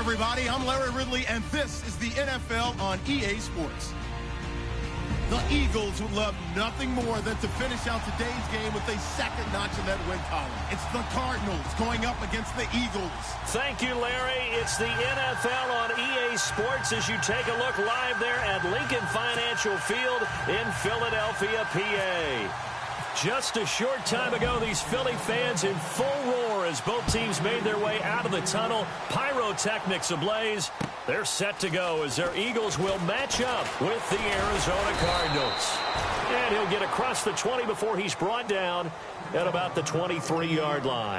everybody. I'm Larry Ridley, and this is the NFL on EA Sports. The Eagles would love nothing more than to finish out today's game with a second notch in that win column. It's the Cardinals going up against the Eagles. Thank you, Larry. It's the NFL on EA Sports as you take a look live there at Lincoln Financial Field in Philadelphia, PA. Just a short time ago, these Philly fans in full roar as both teams made their way out of the tunnel. Pyrotechnics ablaze. They're set to go as their Eagles will match up with the Arizona Cardinals. And he'll get across the 20 before he's brought down at about the 23-yard line.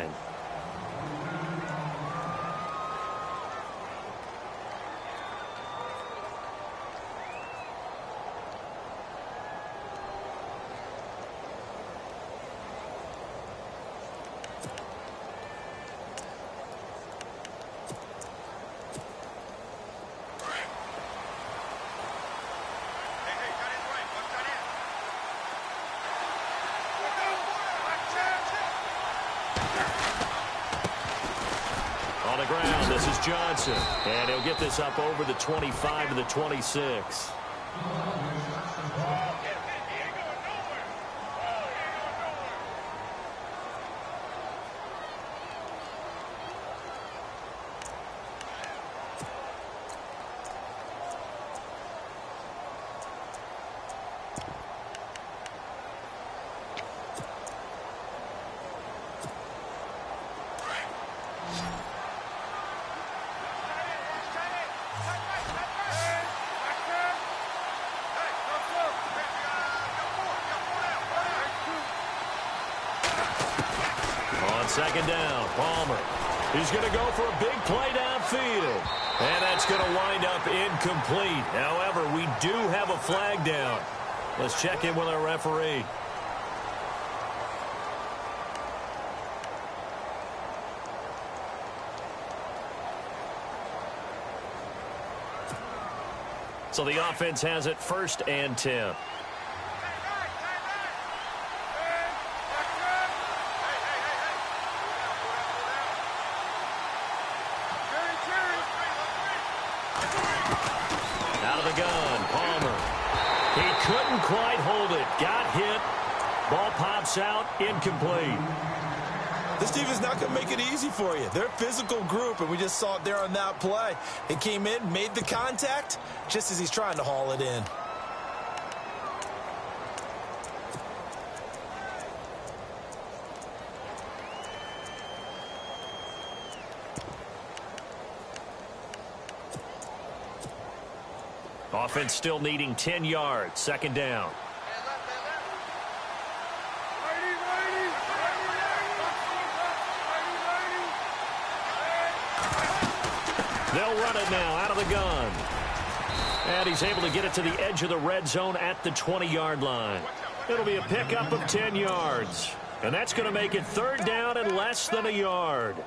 On the ground, this is Johnson. And he'll get this up over the 25 to the 26. Second down, Palmer. He's going to go for a big play downfield. And that's going to wind up incomplete. However, we do have a flag down. Let's check in with our referee. So the offense has it 1st and 10. Couldn't quite hold it. Got hit. Ball pops out. Incomplete. This defense is not going to make it easy for you. They're a physical group, and we just saw it there on that play. He came in, made the contact, just as he's trying to haul it in. Offense still needing 10 yards. Second down. They'll run it now out of the gun. And he's able to get it to the edge of the red zone at the 20-yard line. It'll be a pickup of 10 yards. And that's going to make it 3rd down and less than a yard.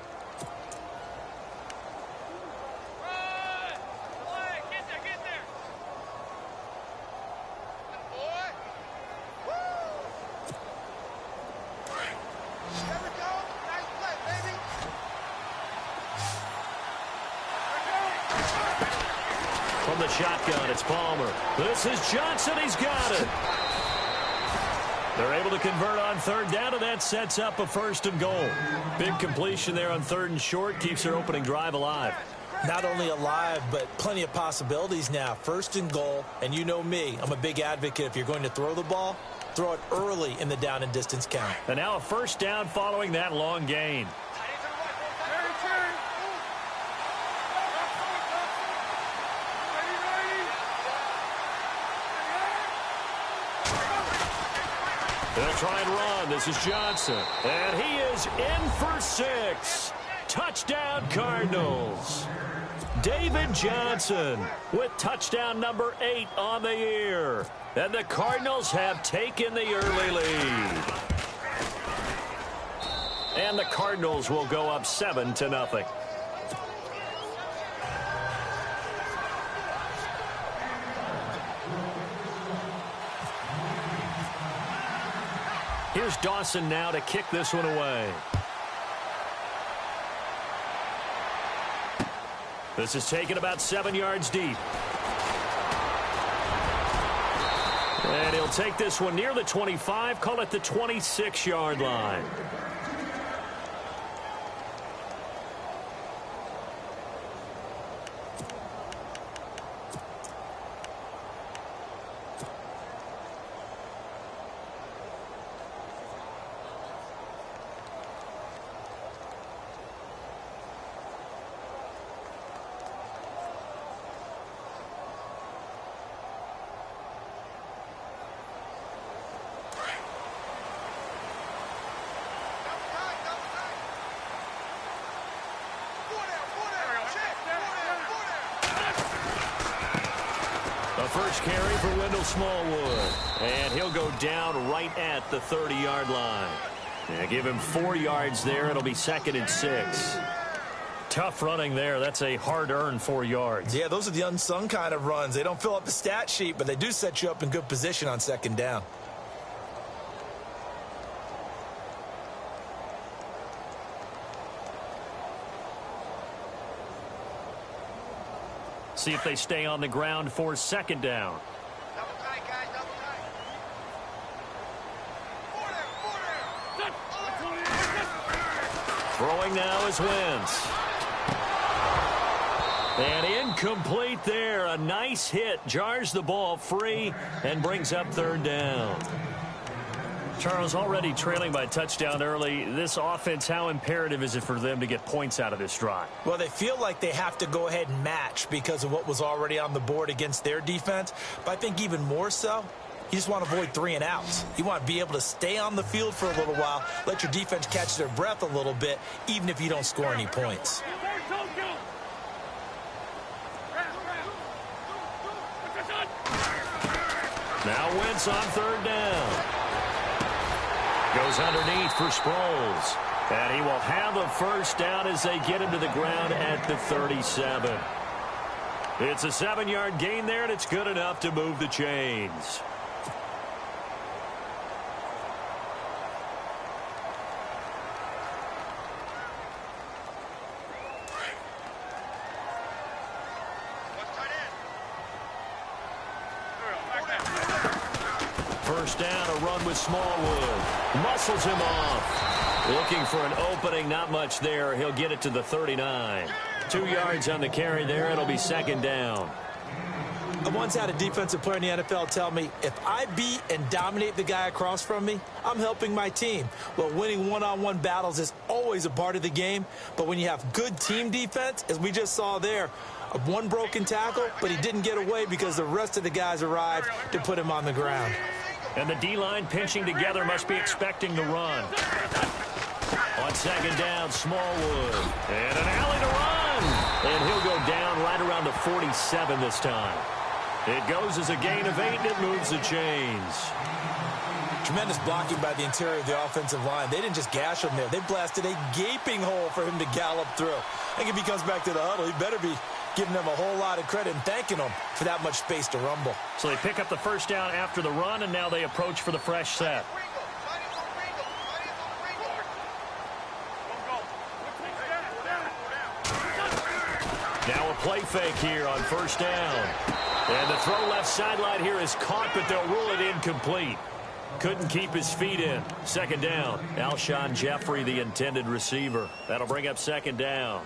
From the shotgun, it's Palmer. This is Johnson. He's got it. They're able to convert on 3rd down, and that sets up a 1st and goal. Big completion there on 3rd and short. Keeps their opening drive alive. Not only alive, but plenty of possibilities now. 1st and goal, and you know me. I'm a big advocate. If you're going to throw the ball, throw it early in the down and distance count. And now a 1st down following that long gain. They'll try and run. This is Johnson. And he is in for 6. Touchdown, Cardinals. David Johnson with touchdown number 8 on the year. And the Cardinals have taken the early lead. And the Cardinals will go up 7-0. Here's Dawson now to kick this one away. This is taken about 7 yards deep. And he'll take this one near the 25, call it the 26-yard line. First carry for Wendell Smallwood. And he'll go down right at the 30-yard line. Yeah, give him 4 yards there. It'll be 2nd and 6. Tough running there. That's a hard-earned 4 yards. Yeah, those are the unsung kind of runs. They don't fill up the stat sheet, but they do set you up in good position on 2nd down. See if they stay on the ground for 2nd down. Double tight, guys, double tight. Throwing now is Wentz. And incomplete there. A nice hit. Jars the ball free and brings up 3rd down. Charles, already trailing by a touchdown early. This offense, how imperative is it for them to get points out of this drive? Well, they feel like they have to go ahead and match because of what was already on the board against their defense. But I think even more so, you just want to avoid 3 and outs. You want to be able to stay on the field for a little while, let your defense catch their breath a little bit, even if you don't score any points. Now Wentz on 3rd down. Goes underneath for Sproles. And he will have a 1st down as they get him to the ground at the 37. It's a 7-yard gain there, and it's good enough to move the chains. First down, a run with Smallwood. Muscles him off. Looking for an opening, not much there. He'll get it to the 39. 2 yards on the carry there. It'll be 2nd down. I once had a defensive player in the NFL tell me, if I beat and dominate the guy across from me, I'm helping my team. Well, winning one-on-one battles is always a part of the game, but when you have good team defense, as we just saw there, one broken tackle, but he didn't get away because the rest of the guys arrived to put him on the ground. And the D-line pinching together must be expecting the run. On 2nd down, Smallwood. And an alley to run. And he'll go down right around the 47 this time. It goes as a gain of 8, and it moves the chains. Tremendous blocking by the interior of the offensive line. They didn't just gash him there. They blasted a gaping hole for him to gallop through. I think if he comes back to the huddle, he better be giving them a whole lot of credit and thanking them for that much space to rumble. So they pick up the 1st down after the run, and now they approach for the fresh set. Now a play fake here on 1st down. And the throw left sideline here is caught, but they'll rule it incomplete. Couldn't keep his feet in. 2nd down. Alshon Jeffrey, the intended receiver. That'll bring up 2nd down.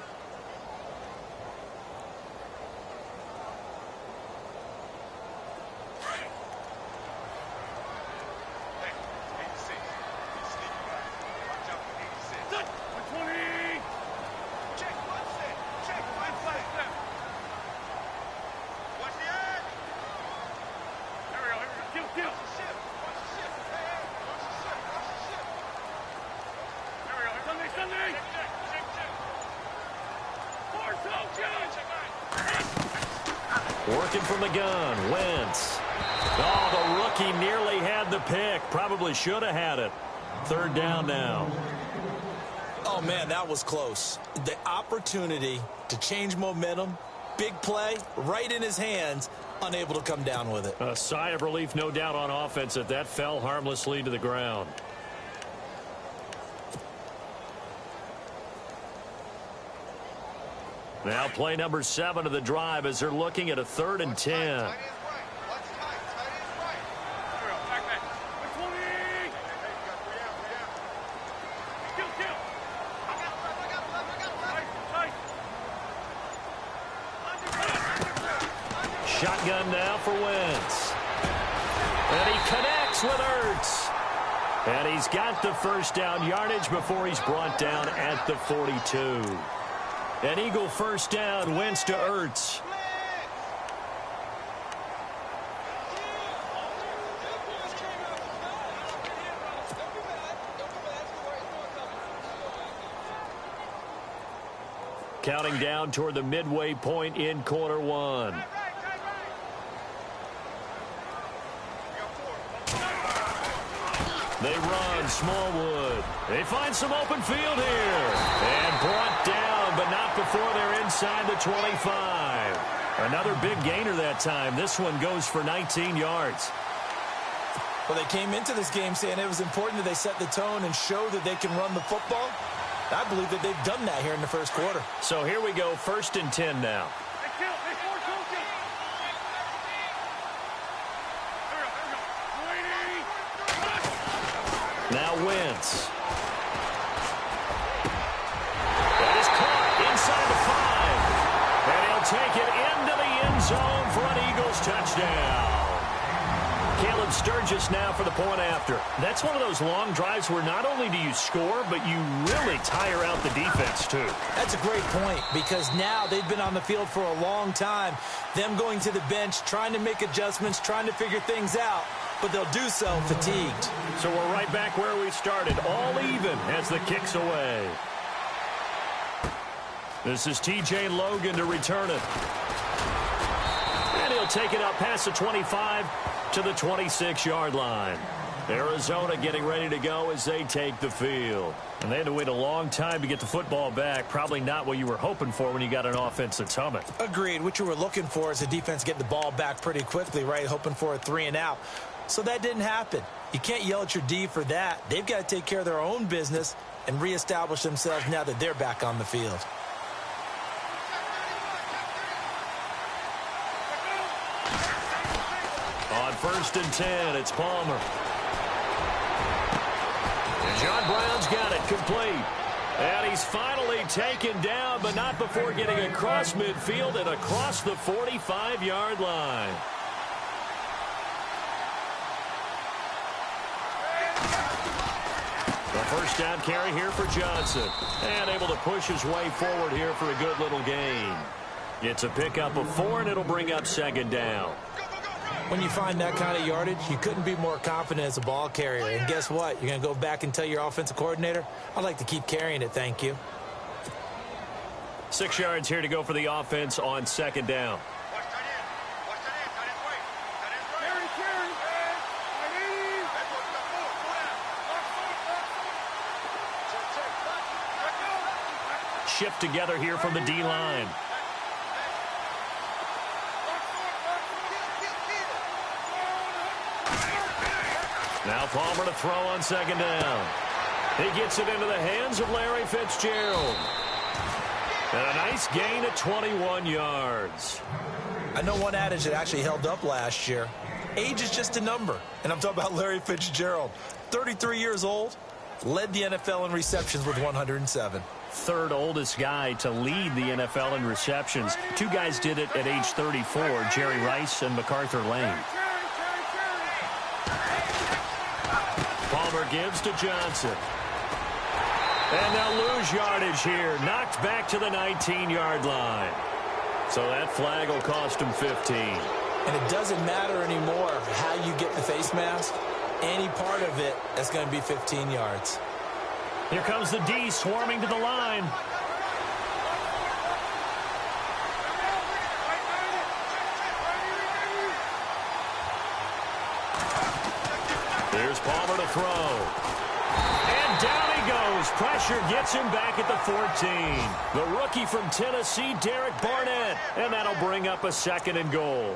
Working from the gun, Wentz. Oh, the rookie nearly had the pick. Probably should have had it. 3rd down now. Oh, man, that was close. The opportunity to change momentum, big play, right in his hands, unable to come down with it. A sigh of relief, no doubt, on offense that fell harmlessly to the ground. Now play number 7 of the drive as they're looking at a 3rd and 10. Shotgun now for Wentz. And he connects with Ertz. And he's got the first down yardage before he's brought down at the 42. An Eagle first down, Wentz to Ertz. Counting down toward the midway point in quarter 1. They run, Smallwood. They find some open field here. And brought down, but not before they're inside the 25. Another big gainer that time. This one goes for 19 yards. Well, they came into this game saying it was important that they set the tone and show that they can run the football. I believe that they've done that here in the first quarter. So here we go, 1st and 10 now. Now Wentz. That is caught inside the 5. And he'll take it into the end zone for an Eagles touchdown. Caleb Sturgis now for the point after. That's one of those long drives where not only do you score, but you really tire out the defense too. That's a great point because now they've been on the field for a long time. Them going to the bench, trying to make adjustments, trying to figure things out. But they'll do so fatigued. So we're right back where we started, all even as the kick's away. This is T.J. Logan to return it. And he'll take it up past the 25 to the 26-yard line. Arizona getting ready to go as they take the field. And they had to wait a long time to get the football back. Probably not what you were hoping for when you got an offense that's humming. Agreed. What you were looking for is the defense getting the ball back pretty quickly, right? Hoping for a 3-and-out. So that didn't happen. You can't yell at your D for that. They've got to take care of their own business and reestablish themselves now that they're back on the field. On 1st and 10, it's Palmer. And John Brown's got it complete. And he's finally taken down, but not before getting across midfield and across the 45-yard line. The first down carry here for Johnson. And able to push his way forward here for a good little gain. It's a pickup of 4, and it'll bring up 2nd down. When you find that kind of yardage, you couldn't be more confident as a ball carrier. And guess what? You're going to go back and tell your offensive coordinator, I'd like to keep carrying it, thank you. 6 yards here to go for the offense on 2nd down. Shift together here from the D-line. Now Palmer to throw on 2nd down. He gets it into the hands of Larry Fitzgerald. And a nice gain of 21 yards. I know one adage that actually held up last year. Age is just a number. And I'm talking about Larry Fitzgerald. 33 years old, led the NFL in receptions with 107. 3rd oldest guy to lead the NFL in receptions. 2 guys did it at age 34, Jerry Rice and MacArthur Lane. Palmer gives to Johnson. And they'll lose yardage here. Knocked back to the 19-yard line. So that flag will cost him 15. And it doesn't matter anymore how you get the face mask. Any part of it, that's going to be 15 yards. Here comes the D swarming to the line. Here's Palmer to throw. And down he goes. Pressure gets him back at the 14. The rookie from Tennessee, Derek Barnett. And that'll bring up a 2nd and goal.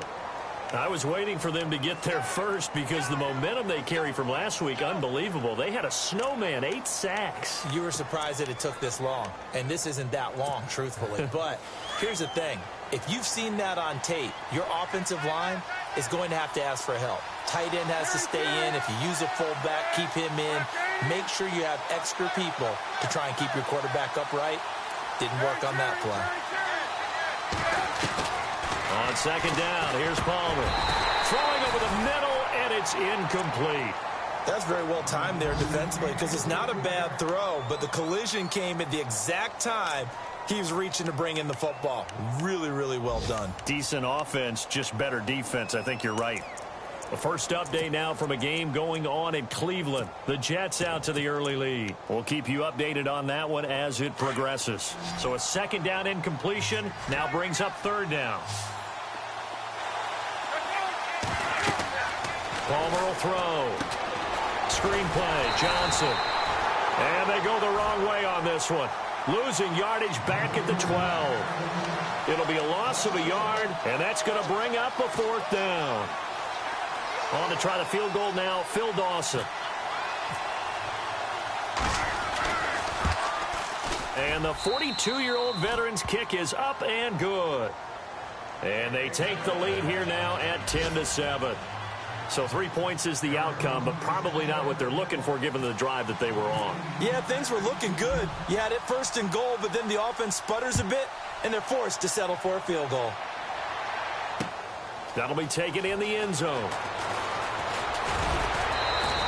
I was waiting for them to get there first because the momentum they carry from last week, unbelievable. They had a snowman, 8 sacks. You were surprised that it took this long, and this isn't that long, truthfully. But here's the thing. If you've seen that on tape, your offensive line is going to have to ask for help. Tight end has to stay in. If you use a fullback, keep him in. Make sure you have extra people to try and keep your quarterback upright. Didn't work on that play. On second down, here's Palmer. Throwing over the middle, and it's incomplete. That's very well timed there defensively because it's not a bad throw, but the collision came at the exact time he was reaching to bring in the football. Really, really well done. Decent offense, just better defense. I think you're right. The first update now from a game going on in Cleveland. The Jets out to the early lead. We'll keep you updated on that one as it progresses. So a second down incompletion now brings up third down. Palmer will throw. Screenplay, Johnson. And they go the wrong way on this one. Losing yardage back at the 12. It'll be a loss of a yard, and that's going to bring up a fourth down. On to try the field goal now, Phil Dawson. And the 42-year-old veteran's kick is up and good. And they take the lead here now at 10-7. So 3 points is the outcome, but probably not what they're looking for given the drive that they were on. Yeah, things were looking good. You had it first and goal, but then the offense sputters a bit, and they're forced to settle for a field goal. That'll be taken in the end zone.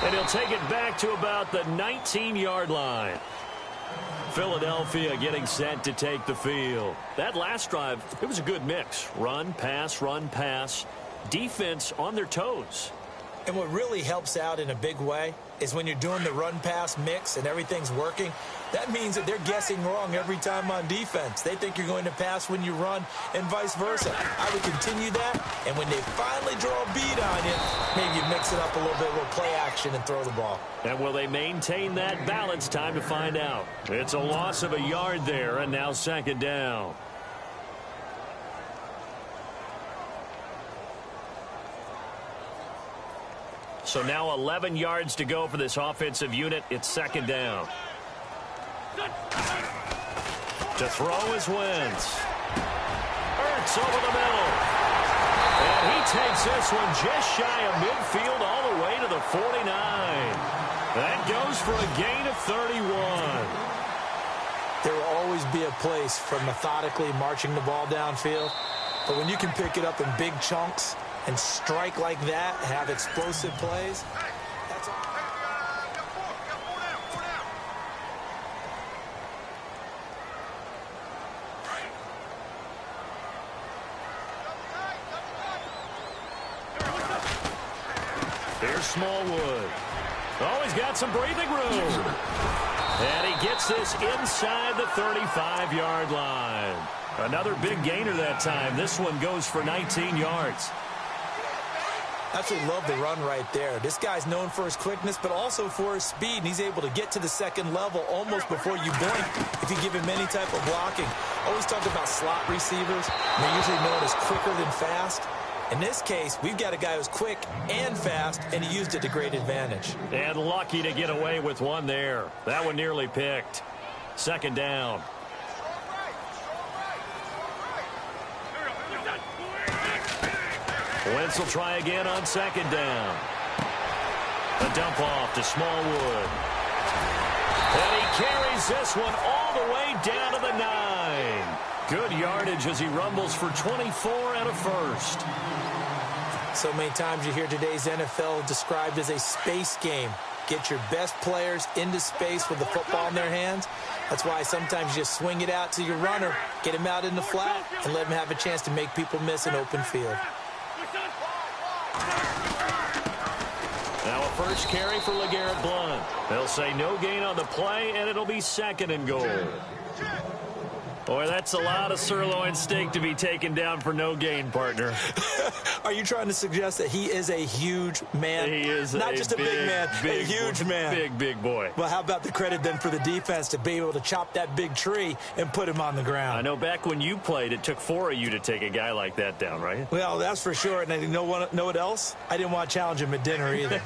And he'll take it back to about the 19-yard line. Philadelphia getting set to take the field. That last drive, it was a good mix. Run, pass, defense on their toes. And what really helps out in a big way is when you're doing the run-pass mix and everything's working, that means that they're guessing wrong every time on defense. They think you're going to pass when you run and vice versa. I would continue that, and when they finally draw a bead on you, maybe you mix it up a little bit with play action and throw the ball. And will they maintain that balance? Time to find out. It's a loss of a yard there, and now second down. So now 11 yards to go for this offensive unit. It's second down. To throw is Wentz. Ertz over the middle. And he takes this one just shy of midfield all the way to the 49. That goes for a gain of 31. There will always be a place for methodically marching the ball downfield. But when you can pick it up in big chunks and strike like that, have explosive plays, that's all. Here's Smallwood. Oh, he's got some breathing room. And he gets this inside the 35-yard line. Another big gainer that time. This one goes for 19 yards. Absolutely love the run right there. This guy's known for his quickness, but also for his speed, and he's able to get to the second level almost before you blink if you give him any type of blocking. Always talk about slot receivers. They're usually known as quicker than fast. In this case, we've got a guy who's quick and fast, and he used it to great advantage. And lucky to get away with one there. That one nearly picked. Second down. Wentz will try again on second down. The dump off to Smallwood. And he carries this one all the way down to the 9. Good yardage as he rumbles for 24 and a first. So many times you hear today's NFL described as a space game. Get your best players into space with the football in their hands. That's why sometimes you just swing it out to your runner, get him out in the flat, and let him have a chance to make people miss an open field. Now a first carry for LeGarrette Blount. They'll say no gain on the play, and it'll be second and goal. Boy, that's a lot of sirloin steak to be taken down for no gain, partner. Are you trying to suggest that he is a huge man? He is not just a big man, a huge man. Big boy. Well, how about the credit then for the defense to be able to chop that big tree and put him on the ground? I know back when you played, it took 4 of you to take a guy like that down, right? Well, that's for sure. And know what else? I didn't want to challenge him at dinner either.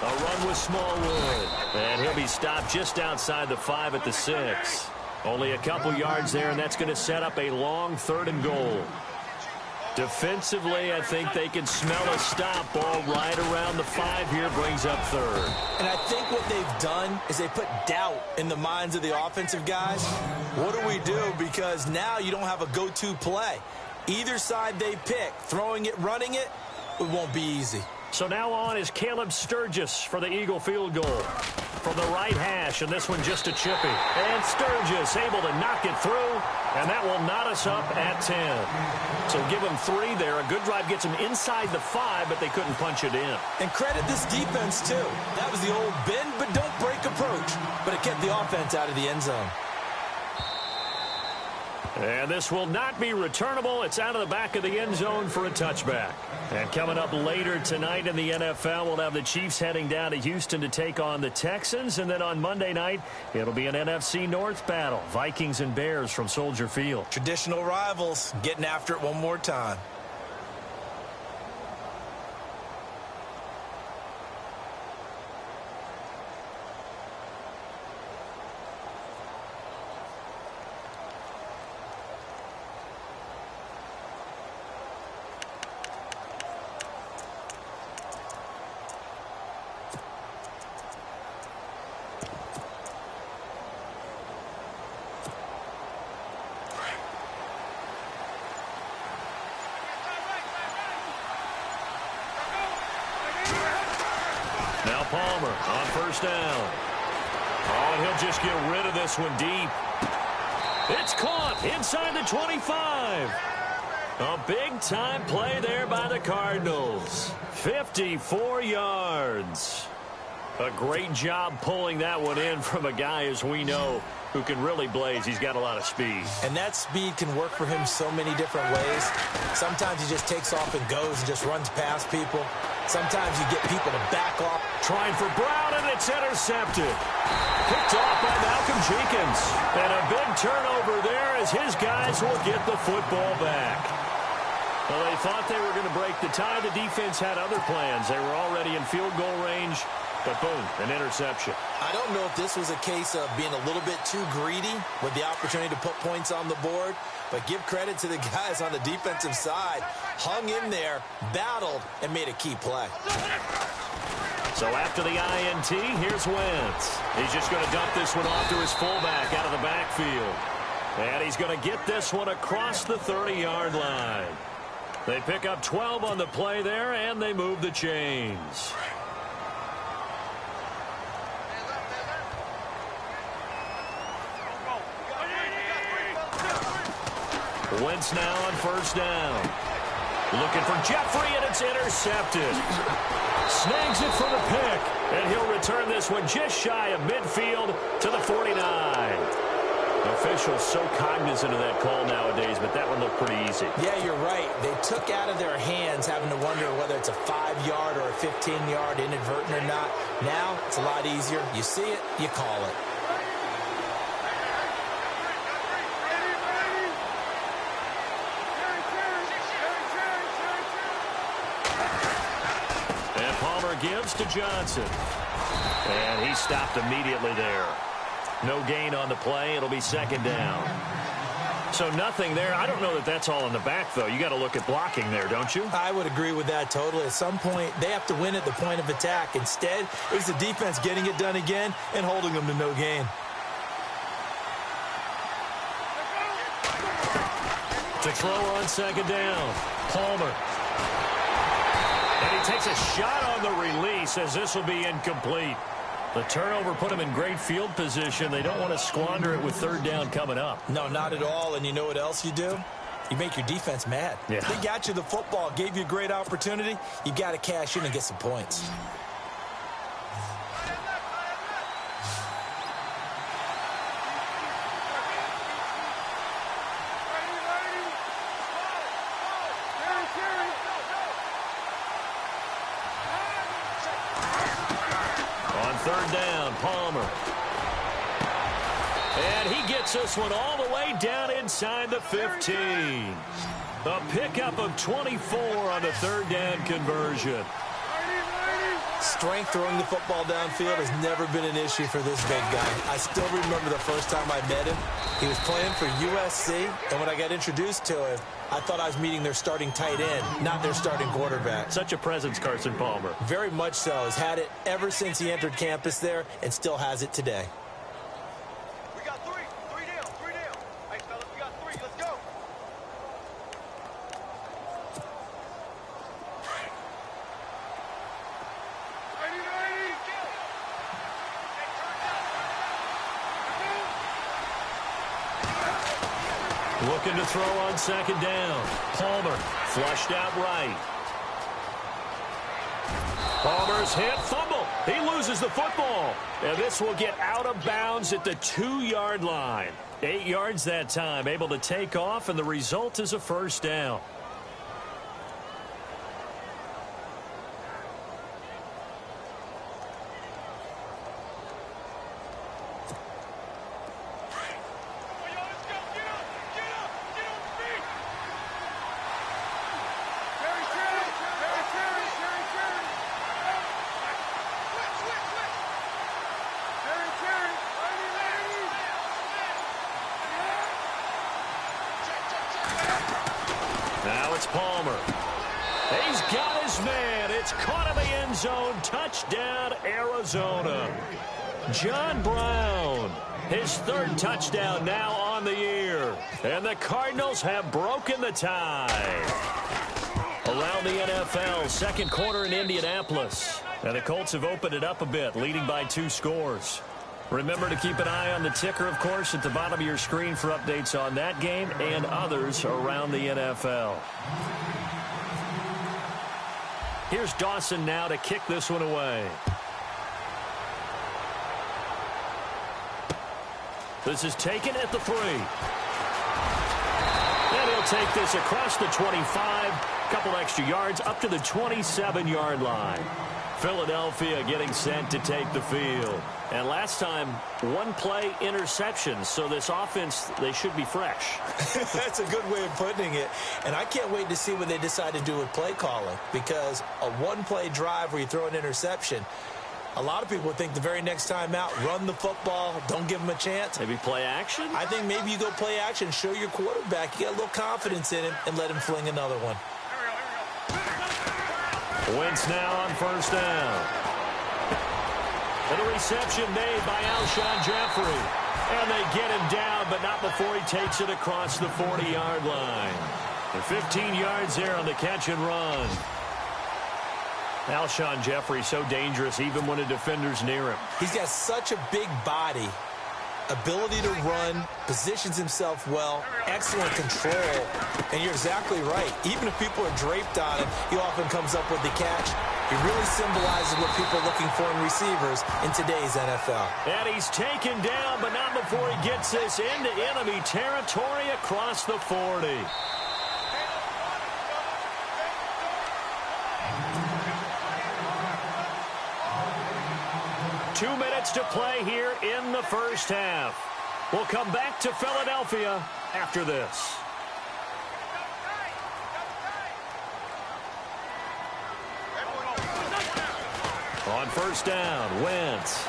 A run with Smallwood. And he'll be stopped just outside the 5 at the 6. Only a couple yards there, and that's going to set up a long 3rd and goal. Defensively, I think they can smell a stop. Ball right around the 5 here, brings up 3rd. And I think what they've done is they put doubt in the minds of the offensive guys. What do we do? Because now you don't have a go-to play. Either side they pick, throwing it, running it, it won't be easy. So now on is Caleb Sturgis for the Eagle field goal. From the right hash, and this one just a chippy. And Sturgis able to knock it through, and that will knot us up at 10. So give them 3 there. A good drive gets them inside the 5, but they couldn't punch it in. And credit this defense, too. That was the old bend but don't break approach, but it kept the offense out of the end zone. And this will not be returnable. It's out of the back of the end zone for a touchback. And coming up later tonight in the NFL, we'll have the Chiefs heading down to Houston to take on the Texans. And then on Monday night, it'll be an NFC North battle. Vikings and Bears from Soldier Field. Traditional rivals getting after it one more time. Now Palmer on 1st down. Oh, and he'll just get rid of this one deep. It's caught inside the 25. A big-time play there by the Cardinals. 54 yards. A great job pulling that one in from a guy, as we know, who can really blaze. He's got a lot of speed. And that speed can work for him so many different ways. Sometimes he just takes off and goes and just runs past people. Sometimes you get people to back off. Trying for Brown, and it's intercepted. Picked off by Malcolm Jenkins. And a big turnover there as his guys will get the football back. Well, they thought they were going to break the tie. The defense had other plans. They were already in field goal range. But boom, an interception. I don't know if this was a case of being a little bit too greedy with the opportunity to put points on the board, but give credit to the guys on the defensive side. Hung in there, battled, and made a key play. So after the INT, here's Wentz. He's just going to dump this one off to his fullback out of the backfield. And he's going to get this one across the 30-yard line. They pick up 12 on the play there, and they move the chains. Wentz now on 1st down. Looking for Jeffrey, and it's intercepted. Snags it for the pick, and he'll return this one just shy of midfield to the 49. Officials so cognizant of that call nowadays, but that one looked pretty easy. Yeah, you're right. They took out of their hands having to wonder whether it's a 5-yard or a 15-yard inadvertent or not. Now, it's a lot easier. You see it, you call it. Gives to Johnson. And he stopped immediately there. No gain on the play. It'll be 2nd down. So nothing there. I don't know that that's all in the back, though. You got to look at blocking there, don't you? I would agree with that totally. At some point, they have to win at the point of attack. Instead, it was the defense getting it done again and holding them to no gain. To throw on 2nd down. Palmer. And he takes a shot on the release as this will be incomplete. The turnover put him in great field position. They don't want to squander it with 3rd down coming up. No, not at all. And you know what else you do? You make your defense mad. Yeah. They got you the football, gave you a great opportunity. You got to cash in and get some points. third down, Palmer. And he gets this one all the way down inside the 15. A pickup of 24 on the third down conversion. Strength throwing the football downfield has never been an issue for this big guy. I still remember the first time I met him. He was playing for USC, and when I got introduced to him, I thought I was meeting their starting tight end, not their starting quarterback. Such a presence, Carson Palmer. Very much so. Has had it ever since he entered campus there and still has it today. We got three. Three down. Three down. Hey, fellas, we got three. Let's go. Looking to throw on second down. Palmer flushed out right. Palmer's hit, fumble. He loses the football. And this will get out of bounds at the 2-yard line. 8 yards that time, able to take off, and the result is a first down. Now it's Palmer. He's got his man. It's caught in the end zone. Touchdown, Arizona. John Brown, his third touchdown now on the year. And the Cardinals have broken the tie. Around the NFL, second quarter in Indianapolis. And the Colts have opened it up a bit, leading by 2 scores. Remember to keep an eye on the ticker, of course, at the bottom of your screen for updates on that game and others around the NFL. Here's Dawson now to kick this one away. This is taken at the 3. And he'll take this across the 25, couple extra yards up to the 27-yard line. Philadelphia getting set to take the field. And last time, 1-play interception. So this offense, they should be fresh. That's a good way of putting it. And I can't wait to see what they decide to do with play calling. Because a 1-play drive where you throw an interception, a lot of people would think the very next time out, run the football, don't give them a chance. Maybe play action? I think maybe you go play action, show your quarterback. You got a little confidence in him, and let him fling another one. Wentz now on first down. And a reception made by Alshon Jeffrey. And they get him down, but not before he takes it across the 40-yard line. And 15 yards there on the catch and run. Alshon Jeffrey so dangerous even when a defender's near him. He's got such a big body, ability to run, positions himself well, excellent control. And you're exactly right. Even if people are draped on him, he often comes up with the catch. He really symbolizes what people are looking for in receivers in today's NFL. And he's taken down, but not before he gets this into enemy territory across the 40. Two minutes to play here in the first half. We'll come back to Philadelphia after this. On first down, Wentz.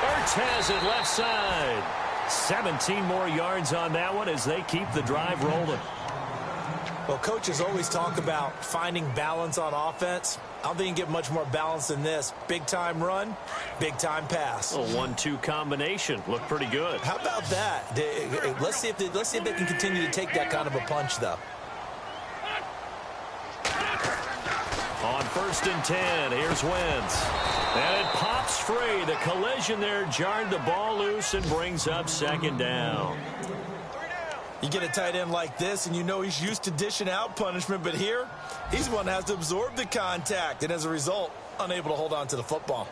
Ertz has it left side. 17 more yards on that one as they keep the drive rolling. Well, coaches always talk about finding balance on offense. I don't think you can get much more balance than this. Big-time run, big-time pass. A 1-2 combination. Looked pretty good. How about that? Let's see if they can continue to take that kind of a punch, though. On first and 10, here's Wentz. And it pops free. The collision there jarred the ball loose and brings up second down. You get a tight end like this, and you know he's used to dishing out punishment, but here, he's the one that has to absorb the contact, and as a result, unable to hold on to the football.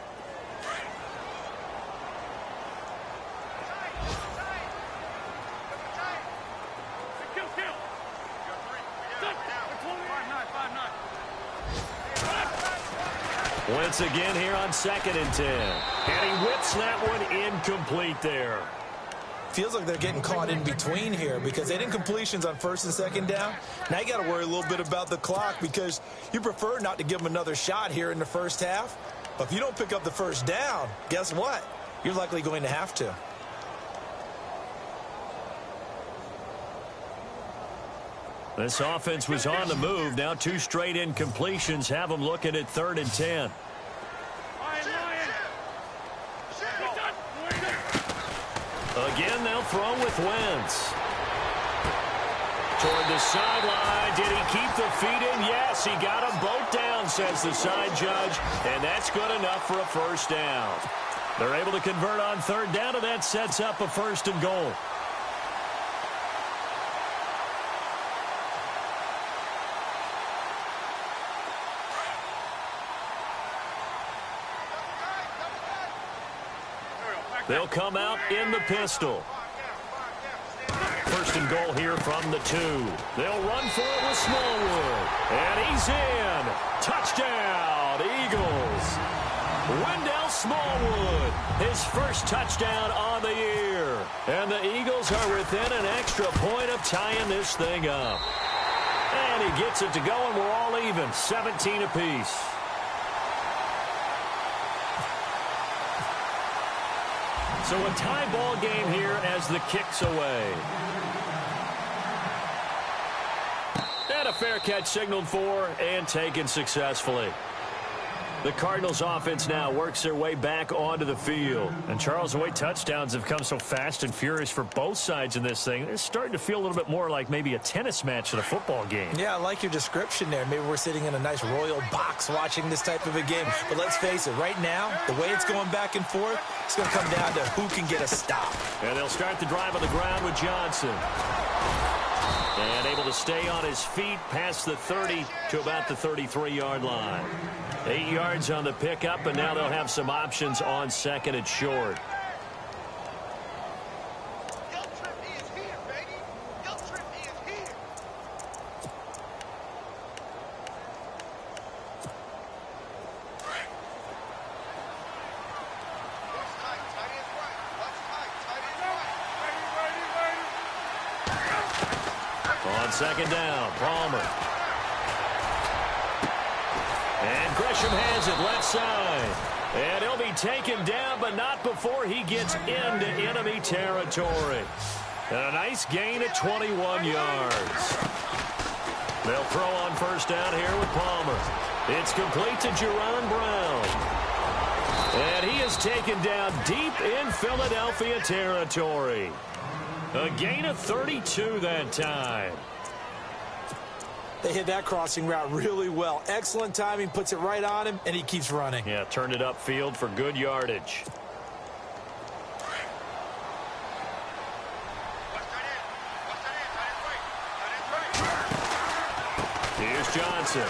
Once again here on 2nd and 10. And he whips that one incomplete there. Feels like they're getting caught in between here because they didn't completions on 1st and 2nd down. Now you got to worry a little bit about the clock because you prefer not to give them another shot here in the first half. But if you don't pick up the first down, guess what? You're likely going to have to. This offense was on the move. Now 2 straight incompletions have them looking at 3rd and 10. Again, they'll throw with Wentz. Toward the sideline. Did he keep the feet in? Yes, he got them both down, says the side judge. And that's good enough for a first down. They're able to convert on 3rd down, and that sets up a 1st and goal. They'll come out in the pistol. 1st and goal here from the 2. They'll run for it with Smallwood. And he's in. Touchdown, Eagles. Wendell Smallwood, his first touchdown on the year. And the Eagles are within an extra point of tying this thing up. And he gets it to go, and we're all even, 17 apiece. So a tie ball game here as the kick's away. And a fair catch signaled for and taken successfully. The Cardinals offense now works their way back onto the field. And Charles, the way touchdowns have come so fast and furious for both sides in this thing, it's starting to feel a little bit more like maybe a tennis match than a football game. Yeah, I like your description there. Maybe we're sitting in a nice royal box watching this type of a game. But let's face it, right now, the way it's going back and forth, it's going to come down to who can get a stop. And they'll start the drive on the ground with Johnson. And able to stay on his feet past the 30 to about the 33-yard line. 8 yards on the pickup, and now they'll have some options on 2nd and short. On 2nd down, Palmer. And Gresham has it left side. And he'll be taken down, but not before he gets into enemy territory. And a nice gain at 21 yards. They'll throw on 1st down here with Palmer. It's complete to Jerron Brown. And he is taken down deep in Philadelphia territory. A gain of 32 that time. They hit that crossing route really well. Excellent timing, puts it right on him, and he keeps running. Yeah, turned it upfield for good yardage. Here's Johnson.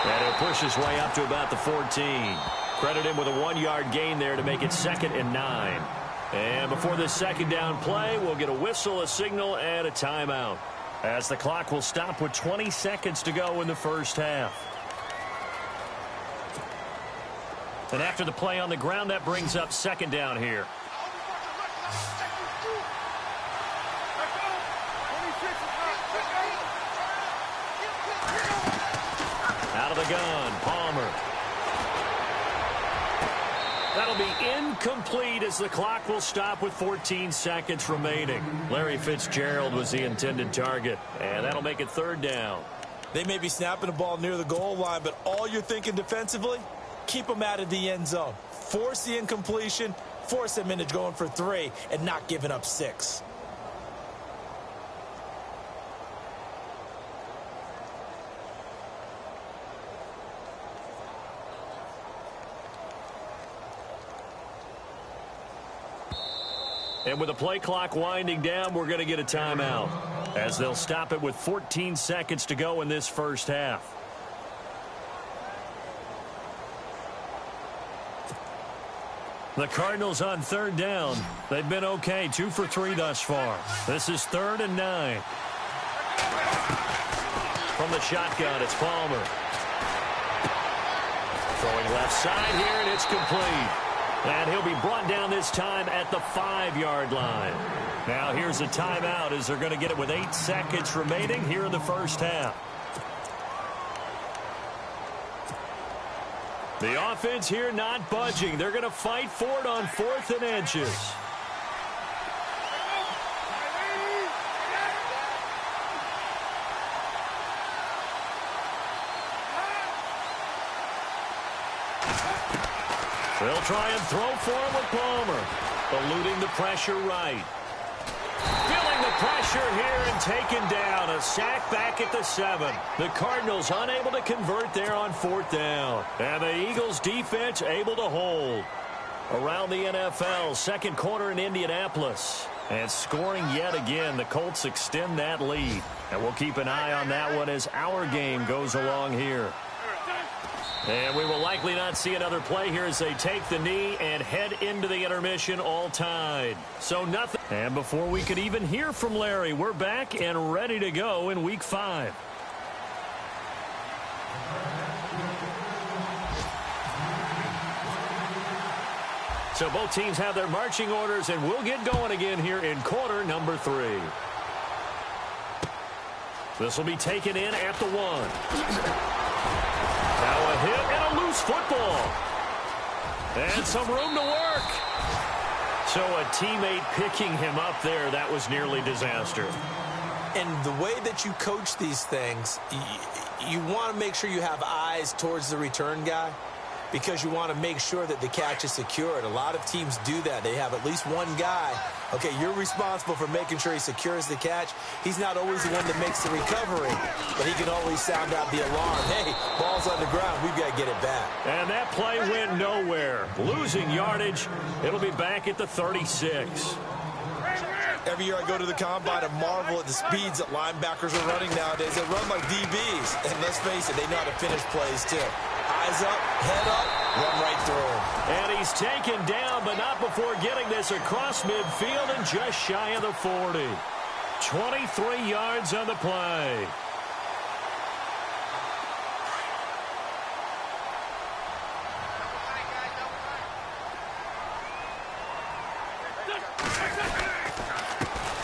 And he'll push his way up to about the 14. Credit him with a 1-yard gain there to make it 2nd and 9. And before this 2nd down play, we'll get a whistle, a signal, and a timeout, as the clock will stop with 20 seconds to go in the first half. And after the play on the ground, that brings up 2nd down here. Out of the gun, Palmer. That'll be incomplete as the clock will stop with 14 seconds remaining. Larry Fitzgerald was the intended target, and that'll make it 3rd down. They may be snapping the ball near the goal line, but all you're thinking defensively, keep them out of the end zone. Force the incompletion, force them into going for 3, and not giving up 6. And with the play clock winding down, we're going to get a timeout, as they'll stop it with 14 seconds to go in this first half. The Cardinals on 3rd down. They've been okay, 2 for 3 thus far. This is 3rd and 9. From the shotgun, it's Palmer. Throwing left side here, and it's complete. And he'll be brought down this time at the 5-yard line. Now here's a timeout as they're going to get it with 8 seconds remaining here in the first half. The offense here not budging. They're going to fight for it on 4th and inches. They'll try and throw for him with Palmer. Eluding the pressure right. Feeling the pressure here and taken down. A sack back at the 7. The Cardinals unable to convert there on 4th down. And the Eagles defense able to hold. Around the NFL, second quarter in Indianapolis. And scoring yet again, the Colts extend that lead. And we'll keep an eye on that one as our game goes along here. And we will likely not see another play here as they take the knee and head into the intermission all tied. So nothing. And before we could even hear from Larry, we're back and ready to go in Week 5. So both teams have their marching orders, and we'll get going again here in quarter number 3. This will be taken in at the 1. Now a hit and a loose football. And some room to work. So a teammate picking him up there, that was nearly disaster. And the way that you coach these things, you want to make sure you have eyes towards the return guy because you want to make sure that the catch is secured. A lot of teams do that. They have at least one guy. Okay, you're responsible for making sure he secures the catch. He's not always the one that makes the recovery, but he can always sound out the alarm. Hey, ball's on the ground. We've got to get it back. And that play went nowhere. Losing yardage. It'll be back at the 36. Every year I go to the combine and marvel at the speeds that linebackers are running nowadays. They run like DBs. And let's face it, they know how to finish plays too. Eyes up, head up, run right through him. And he's taken down, but not before getting this across midfield and just shy of the 40. 23 yards on the play.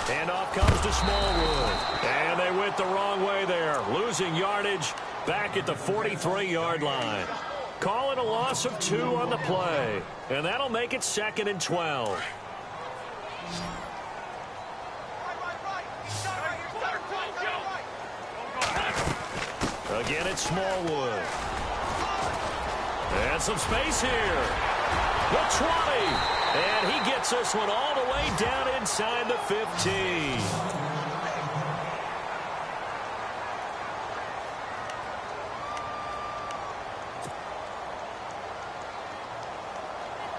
And off comes to Smallwood. And they went the wrong way there. Losing yardage back at the 43-yard line. Calling a loss of 2 on the play. And that'll make it 2nd and 12. Again, it's Smallwood. And some space here. The 20. And he gets this one all the way down inside the 15.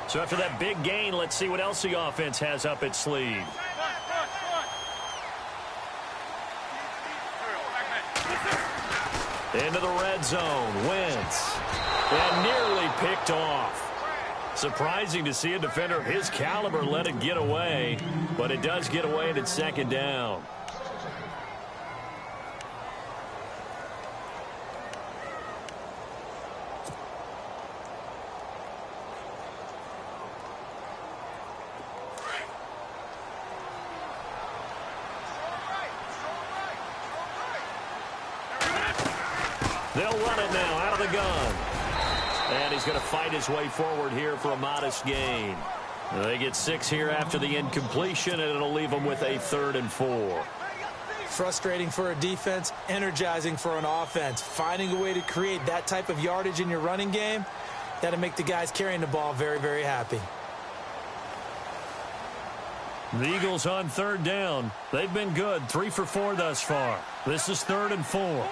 So after that big gain, let's see what else the offense has up its sleeve. Into the red zone. Wentz. And nearly picked off. Surprising to see a defender of his caliber let it get away, but it does get away and it's 2nd down. They'll run it now out of the gun. And he's going to fight his way forward here for a modest gain. They get 6 here after the incompletion, and it'll leave them with a 3rd and 4. Frustrating for a defense, energizing for an offense. Finding a way to create that type of yardage in your running game, that'll make the guys carrying the ball very, very happy. The Eagles on 3rd down. They've been good, 3 for 4 thus far. This is 3rd and 4.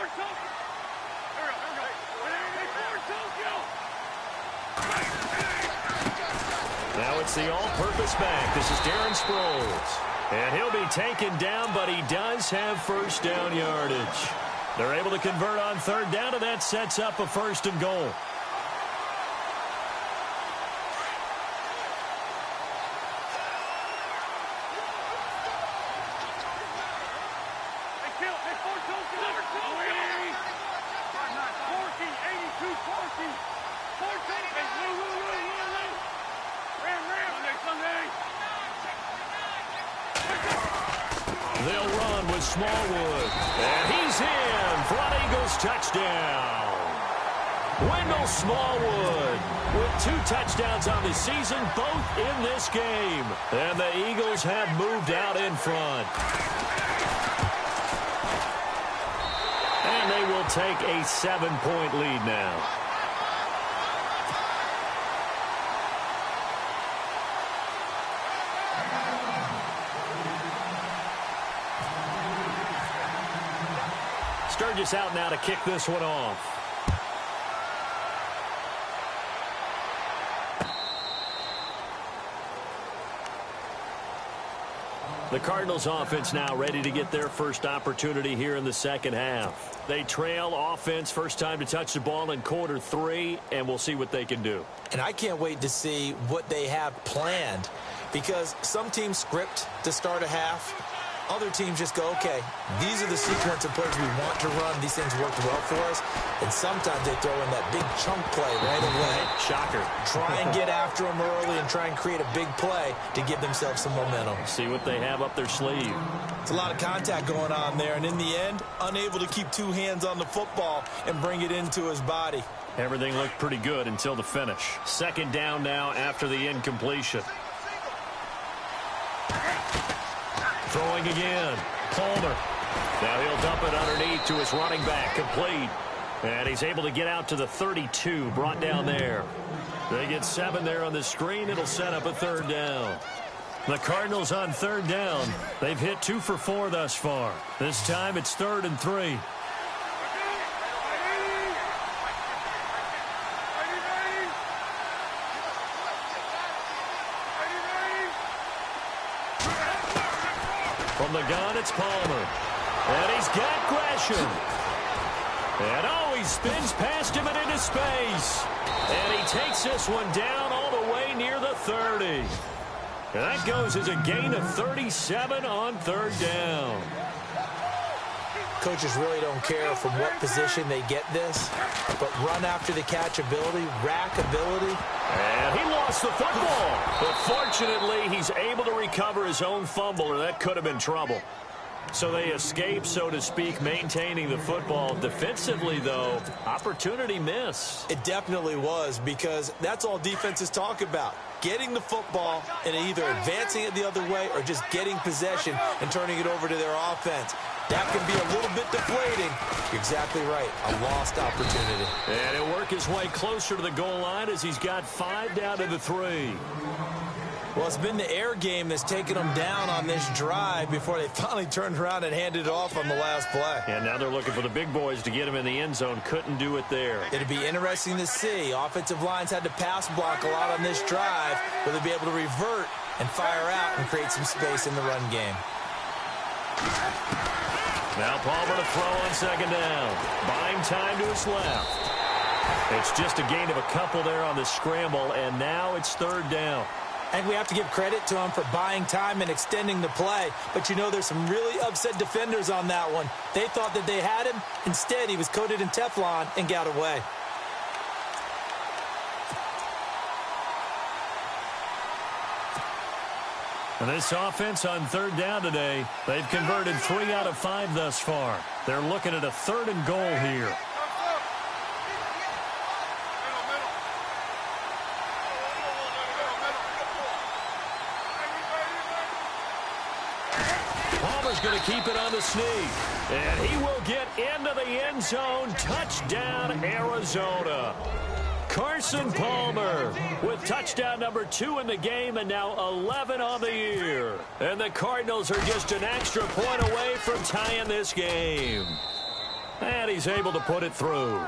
Now it's the all-purpose back. This is Darren Sproles. And he'll be taken down, but he does have 1st down yardage. They're able to convert on 3rd down, and that sets up a 1st and goal. Smallwood. And he's in for an Eagles touchdown. Wendell Smallwood with 2 touchdowns on the season, both in this game. And the Eagles have moved out in front. And they will take a 7-point lead now. Sturgis out now to kick this one off. The Cardinals offense now ready to get their first opportunity here in the second half. They trail offense first time to touch the ball in quarter 3, and we'll see what they can do. And I can't wait to see what they have planned, because some teams script to start a half. Other teams just go, okay, these are the sequence of plays we want to run. These things worked well for us. And sometimes they throw in that big chunk play right away. Shocker. Try and get after them early and try and create a big play to give themselves some momentum. See what they have up their sleeve. It's a lot of contact going on there. And in the end, unable to keep 2 hands on the football and bring it into his body. Everything looked pretty good until the finish. Second down now after the incompletion. Throwing again. Palmer. Now he'll dump it underneath to his running back. Complete. And he's able to get out to the 32. Brought down there. They get 7 there on the screen. It'll set up a 3rd down. The Cardinals on 3rd down. They've hit 2 for 4 thus far. This time it's 3rd and 3. From the gun, it's Palmer. And he's got Gresham. And he spins past him and into space. And he takes this one down all the way near the 30. And that goes as a gain of 37 on 3rd down. Coaches really don't care from what position they get this, but run after the catch ability, rack ability. And he lost the football. But fortunately, he's able to recover his own fumble, or that could have been trouble. So they escape, so to speak, maintaining the football. Defensively, though, opportunity miss. It definitely was, because that's all defenses talk about. Getting the football and either advancing it the other way or just getting possession and turning it over to their offense. That can be a little bit deflating. You're exactly right. A lost opportunity. And he'll work his way closer to the goal line as he's got 5 down to the 3. Well, it's been the air game that's taken them down on this drive before they finally turned around and handed it off on the last play. And now they're looking for the big boys to get him in the end zone. Couldn't do it there. It'd be interesting to see. Offensive lines had to pass block a lot on this drive. Will they be able to revert and fire out and create some space in the run game? Now Palmer to throw on 2nd down. Buying time to his left. It's just a gain of a couple there on the scramble, and now it's 3rd down. And we have to give credit to him for buying time and extending the play. But, you know, there's some really upset defenders on that one. They thought that they had him. Instead, he was coated in Teflon and got away. And this offense on 3rd down today, they've converted 3 out of 5 thus far. They're looking at a 3rd and goal here. Going to keep it on the sneak. And he will get into the end zone. Touchdown, Arizona. Carson Palmer with touchdown number 2 in the game, and now 11 on the year. And the Cardinals are just an extra point away from tying this game. And he's able to put it through.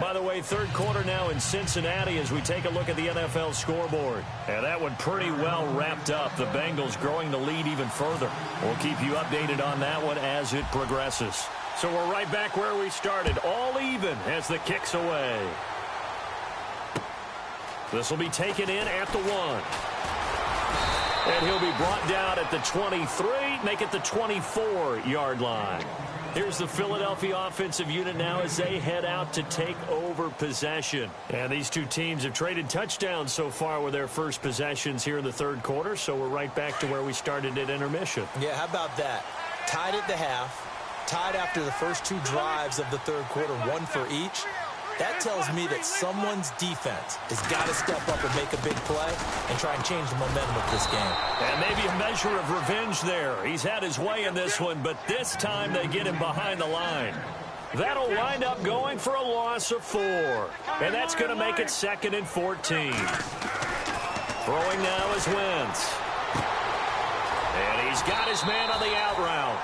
By the way, 3rd quarter now in Cincinnati as we take a look at the NFL scoreboard. And that one pretty well wrapped up. The Bengals growing the lead even further. We'll keep you updated on that one as it progresses. So we're right back where we started. All even as the kick's away. This will be taken in at the 1. And he'll be brought down at the 23, make it the 24-yard line. Here's the Philadelphia offensive unit now as they head out to take over possession. And these two teams have traded touchdowns so far with their first possessions here in the 3rd quarter, so we're right back to where we started at intermission. Yeah, how about that? tied at the half, tied after the first 2 drives of the third quarter, 1 for each. That tells me that someone's defense has got to step up and make a big play and try and change the momentum of this game. And maybe a measure of revenge there. He's had his way in this one, but this time they get him behind the line. That'll wind up going for a loss of 4. And that's going to make it 2nd and 14. Throwing now is Wentz. And he's got his man on the out route.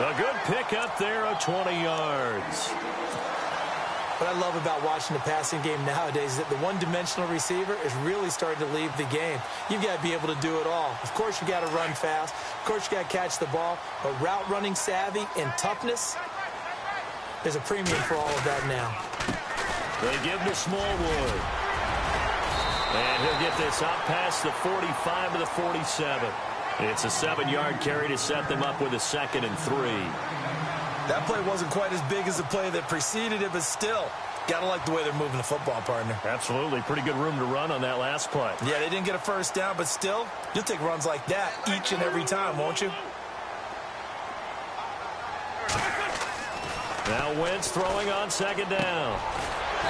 A good pickup there of 20 yards. What I love about watching the passing game nowadays is that the one-dimensional receiver is really starting to leave the game. You've got to be able to do it all. Of course, you got to run fast. Of course, you got to catch the ball. But route running savvy and toughness, there's a premium for all of that now. They give to Smallwood. And he'll get this out past the 45 to the 47. It's a 7-yard carry to set them up with a 2nd and 3. That play wasn't quite as big as the play that preceded it, but still, got to like the way they're moving the football, partner. Absolutely. Pretty good room to run on that last play. Yeah, they didn't get a first down, but still, you'll take runs like that each and every time, won't you? Now Wentz throwing on 2nd down.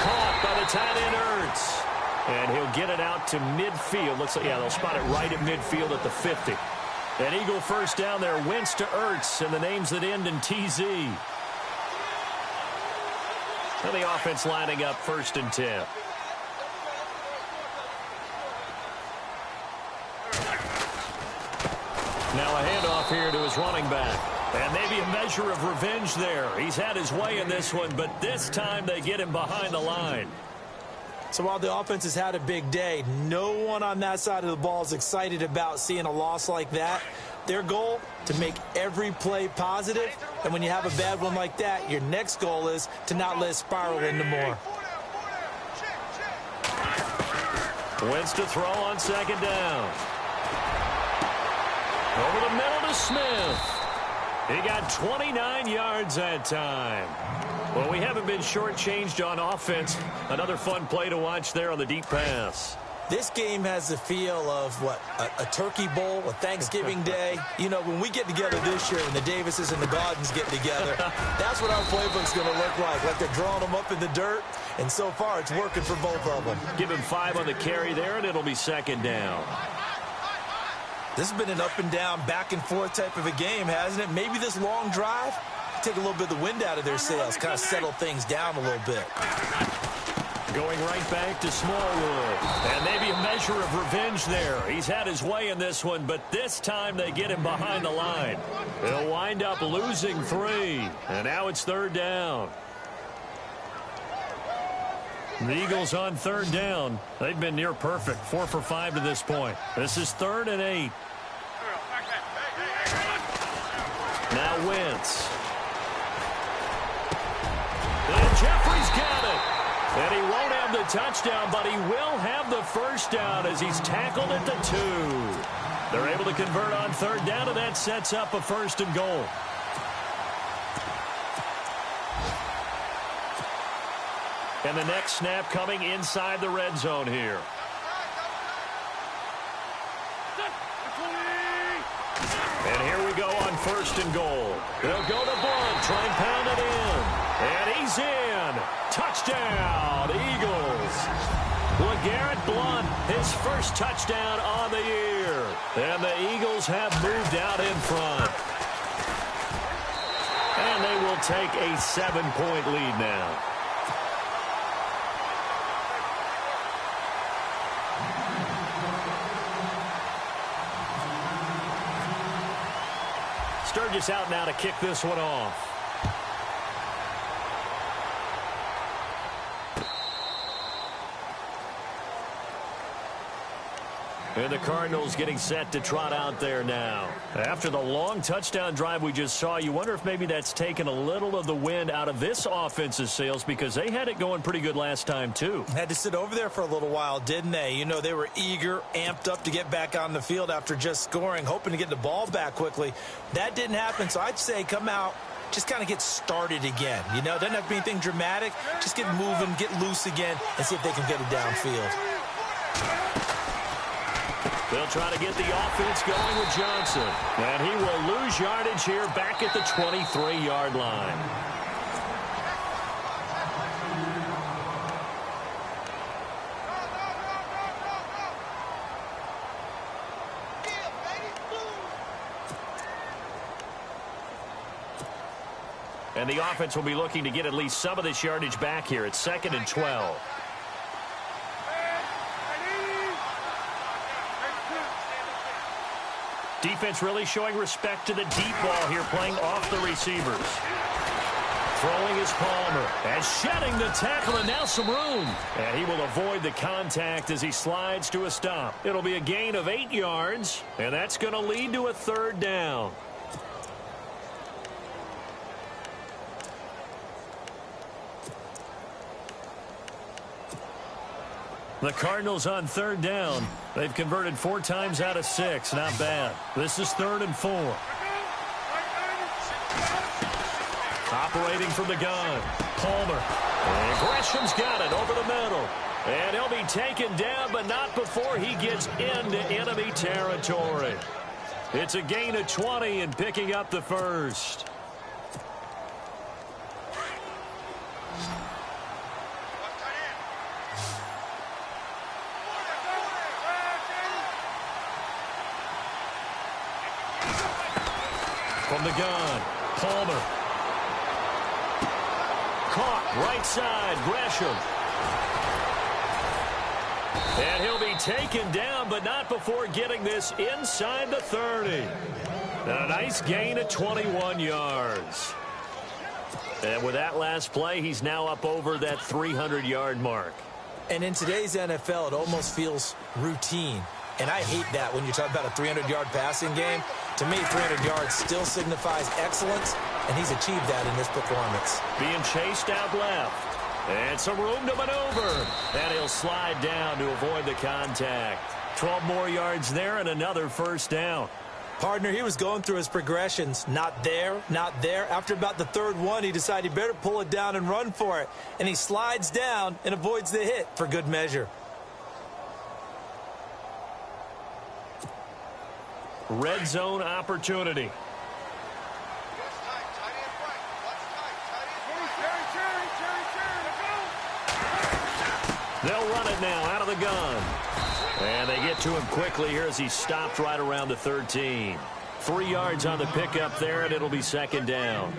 Caught by the tight end Ertz. And he'll get it out to midfield. Looks like, yeah, they'll spot it right at midfield at the 50. An Eagle first down there, Wentz to Ertz, and the names that end in TZ. And the offense lining up 1st and 10. Now a handoff here to his running back. And maybe a measure of revenge there. He's had his way in this one, but this time they get him behind the line. So while the offense has had a big day, no one on that side of the ball is excited about seeing a loss like that. Their goal, to make every play positive. And when you have a bad one like that, your next goal is to not let it spiral into more. Wentz to throw on 2nd down. Over the middle to Smith. He got 29 yards that time. Well, we haven't been shortchanged on offense. Another fun play to watch there on the deep pass. This game has the feel of, what, a turkey bowl, a Thanksgiving day. You know, when we get together this year and the Davises and the Gaudens get together, that's what our playbook's going to look like they're drawing them up in the dirt. And so far, it's working for both of them. Give him 5 on the carry there, and it'll be 2nd down. This has been an up and down, back and forth type of a game, hasn't it? Maybe this long drive, take a little bit of the wind out of their sails, kind of settle things down a little bit. Going right back to Smallwood. And maybe a measure of revenge there. He's had his way in this one, but this time they get him behind the line. They'll wind up losing 3. And now it's 3rd down. The Eagles on 3rd down. They've been near perfect. 4 for 5 to this point. This is 3rd and 8. Now Wentz. And Jeffrey's got it. And he won't have the touchdown, but he will have the first down as he's tackled at the 2. They're able to convert on 3rd down, and that sets up a 1st and goal. And the next snap coming inside the red zone here. And here we go on 1st and goal. They'll go to Blunt, try and pound it in. And he's in. Touchdown, Eagles. LeGarrette Blunt, his first touchdown on the year. And the Eagles have moved out in front. And they will take a 7-point lead now. Sturgis out now to kick this one off. And the Cardinals getting set to trot out there now. After the long touchdown drive we just saw, you wonder if maybe that's taken a little of the wind out of this offense's sails, because they had it going pretty good last time too. Had to sit over there for a little while, didn't they? You know, they were eager, amped up to get back on the field after just scoring, hoping to get the ball back quickly. That didn't happen, so I'd say come out, just kind of get started again. You know, doesn't have to be anything dramatic. Just get moving, get loose again, and see if they can get it downfield. They'll try to get the offense going with Johnson. And he will lose yardage here back at the 23-yard line. And the offense will be looking to get at least some of this yardage back here. It's 2nd and 12. Defense really showing respect to the deep ball here, playing off the receivers. Throwing is Palmer. And shedding the tackle, and now some room. And he will avoid the contact as he slides to a stop. It'll be a gain of 8 yards, and that's going to lead to a 3rd down. The Cardinals on 3rd down. They've converted 4 times out of 6. Not bad. This is 3rd and 4. Operating from the gun. Palmer. And Gresham's got it over the middle. And he'll be taken down, but not before he gets into enemy territory. It's a gain of 20 and picking up the 1st. From the gun, Palmer. Caught, right side, Gresham. And he'll be taken down, but not before getting this inside the 30. And a nice gain of 21 yards. And with that last play, he's now up over that 300-yard mark. And in today's NFL, it almost feels routine. And I hate that when you talk about a 300-yard passing game. To me, 300 yards still signifies excellence, and he's achieved that in this performance. Being chased out left. And some room to maneuver. And he'll slide down to avoid the contact. 12 more yards there and another 1st down. Partner, he was going through his progressions. Not there, not there. After about the 3rd one, he decided he better pull it down and run for it. And he slides down and avoids the hit for good measure. Red zone opportunity. They'll run it now out of the gun. And they get to him quickly here as he stopped right around the 13. 3 yards on the pickup there, and it'll be 2nd down.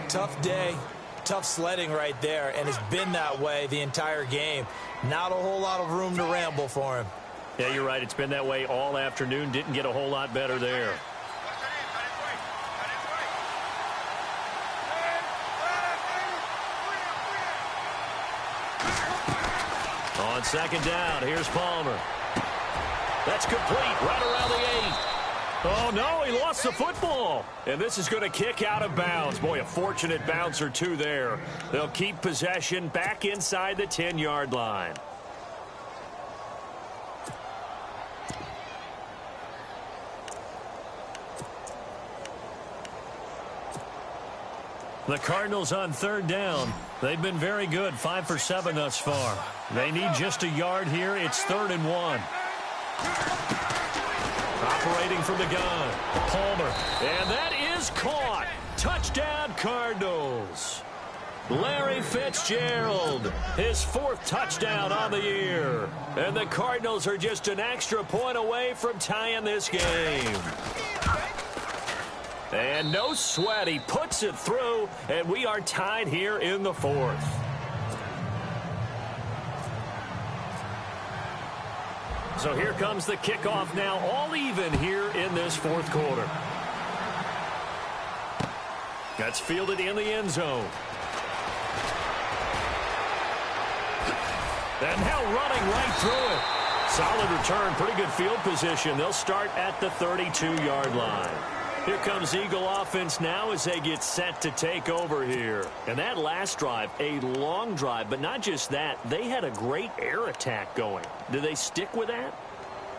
Tough day, tough sledding right there, and it's been that way the entire game. Not a whole lot of room to ramble for him. Yeah, you're right. It's been that way all afternoon. Didn't get a whole lot better there. On 2nd down, here's Palmer. That's complete right around the 8. Oh, no, he lost the football. And this is going to kick out of bounds. Boy, a fortunate bounce or two there. They'll keep possession back inside the 10-yard line. The Cardinals on 3rd down. They've been very good, 5 for 7 thus far. They need just a yard here. It's 3rd and 1. Operating from the gun, Palmer. And that is caught. Touchdown, Cardinals. Larry Fitzgerald, his 4th touchdown on the year. And the Cardinals are just an extra point away from tying this game. And no sweat, he puts it through, and we are tied here in the 4th. So here comes the kickoff now, all even here in this 4th quarter. That's fielded in the end zone. And now running right through it. Solid return, pretty good field position. They'll start at the 32-yard line. Here comes Eagle offense now as they get set to take over here. And that last drive, a long drive, but not just that. They had a great air attack going. Do they stick with that?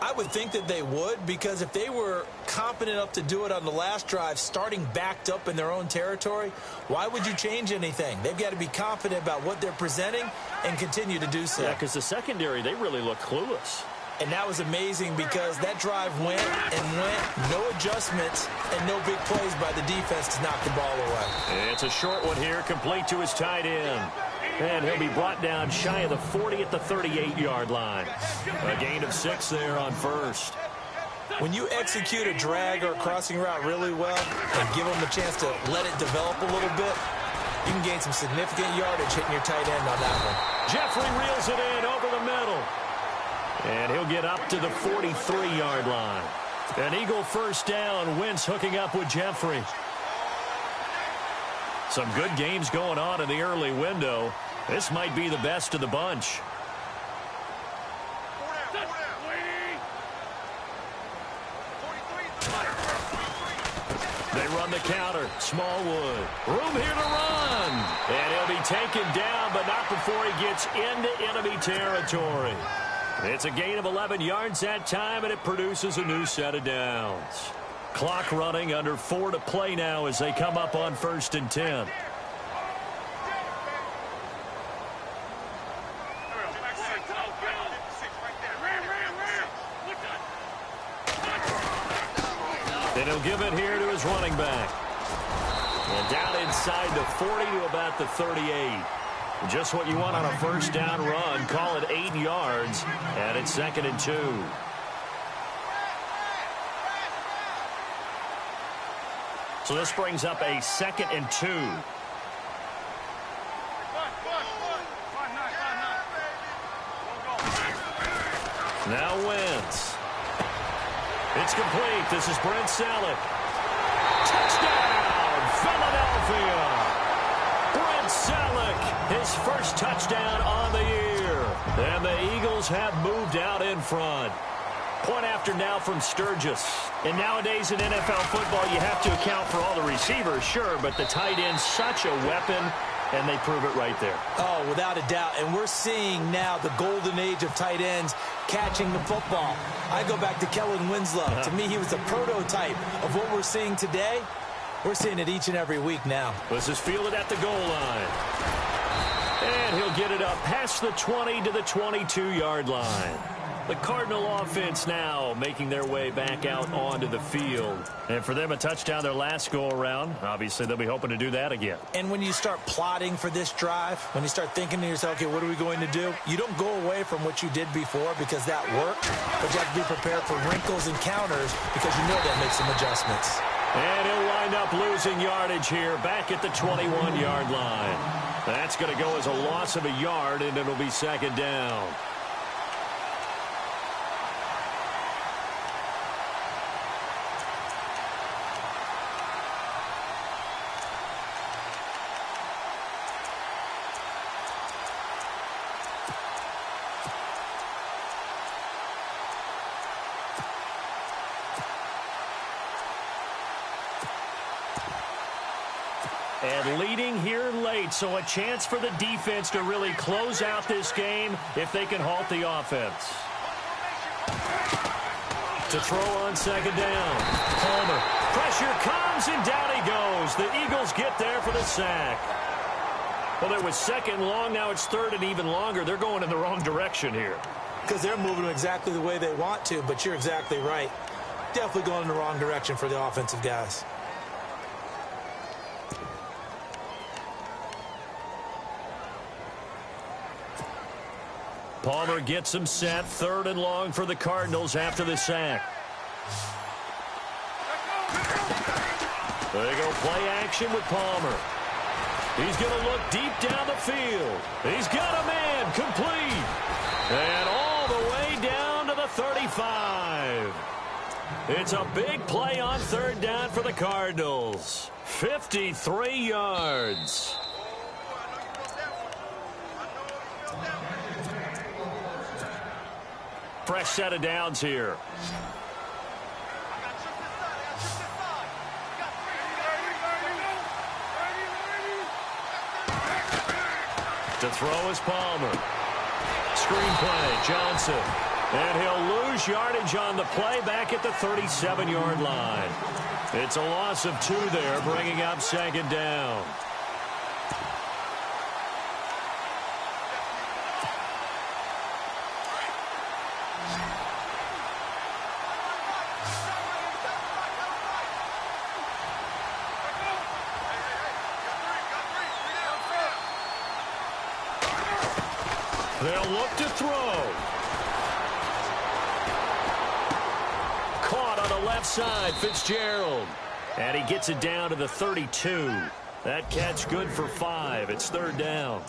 I would think that they would, because if they were confident enough to do it on the last drive, starting backed up in their own territory, why would you change anything? They've got to be confident about what they're presenting and continue to do so. Yeah, because the secondary, they really look clueless. And that was amazing because that drive went and went, no adjustments and no big plays by the defense to knock the ball away. It's a short one here, complete to his tight end. And he'll be brought down shy of the 40 at the 38-yard line. A gain of 6 there on first. When you execute a drag or a crossing route really well and give them a chance to let it develop a little bit, you can gain some significant yardage hitting your tight end on that one. Jeffrey reels it in over the middle. And he'll get up to the 43-yard line. An Eagle first down. Wentz hooking up with Jeffrey. Some good games going on in the early window. This might be the best of the bunch. They run the counter. Smallwood. Room here to run. And he'll be taken down, but not before he gets into enemy territory. It's a gain of 11 yards that time, and it produces a new set of downs. Clock running, under 4 to play now as they come up on 1st and 10. And he'll give it here to his running back. And down inside the 40 to about the 38. Just what you want on a first down run. Call it 8 yards, and it's 2nd and 2. So this brings up a 2nd and 2. Now Wentz. It's complete. This is Brent Selleck. Touchdown, Philadelphia. Brent Selleck, his first touchdown on the year. And the Eagles have moved out in front. Point after now from Sturgis. And nowadays in NFL football, you have to account for all the receivers, sure, but the tight end's such a weapon, and they prove it right there. Oh, without a doubt. And we're seeing now the golden age of tight ends catching the football. I go back to Kellen Winslow. To me, he was a prototype of what we're seeing today. We're seeing it each and every week now. This is fielded at the goal line. And he'll get it up past the 20 to the 22-yard line. The Cardinal offense now making their way back out onto the field. And for them, a touchdown their last go-around. Obviously, they'll be hoping to do that again. And when you start plotting for this drive, when you start thinking to yourself, okay, what are we going to do? You don't go away from what you did before because that worked, but you have to be prepared for wrinkles and counters because you know that makes some adjustments. And he'll wind up losing yardage here back at the 21-yard line. That's going to go as a loss of a yard, and it'll be 2nd down. And leading here late, so a chance for the defense to really close out this game if they can halt the offense. To throw on 2nd down. Palmer. Pressure comes, and down he goes. The Eagles get there for the sack. Well, it was 2nd long. Now it's 3rd and even longer. They're going in the wrong direction here. Because they're moving exactly the way they want to, but you're exactly right. Definitely going in the wrong direction for the offensive guys. Palmer gets him set. 3rd and long for the Cardinals after the sack. There you go, play action with Palmer. He's going to look deep down the field. He's got a man, complete. And all the way down to the 35. It's a big play on 3rd down for the Cardinals. 53 yards. Fresh set of downs here. To throw is Palmer. Screenplay, Johnson. And he'll lose yardage on the play back at the 37-yard line. It's a loss of 2 there, bringing up 2nd down. They'll look to throw. Caught on the left side, Fitzgerald. And he gets it down to the 32. That catch good for 5. It's third down.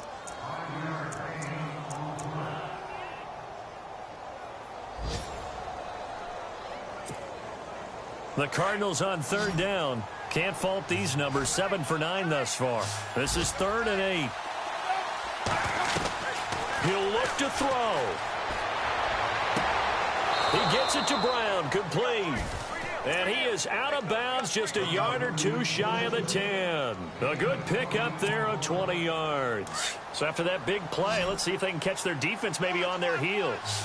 The Cardinals on third down. Can't fault these numbers. 7 for 9 thus far. This is 3rd and 8. He'll look to throw. He gets it to Brown. Complete. And he is out of bounds, just a yard or two shy of the 10. A good pickup there of 20 yards. So after that big play, let's see if they can catch their defense maybe on their heels.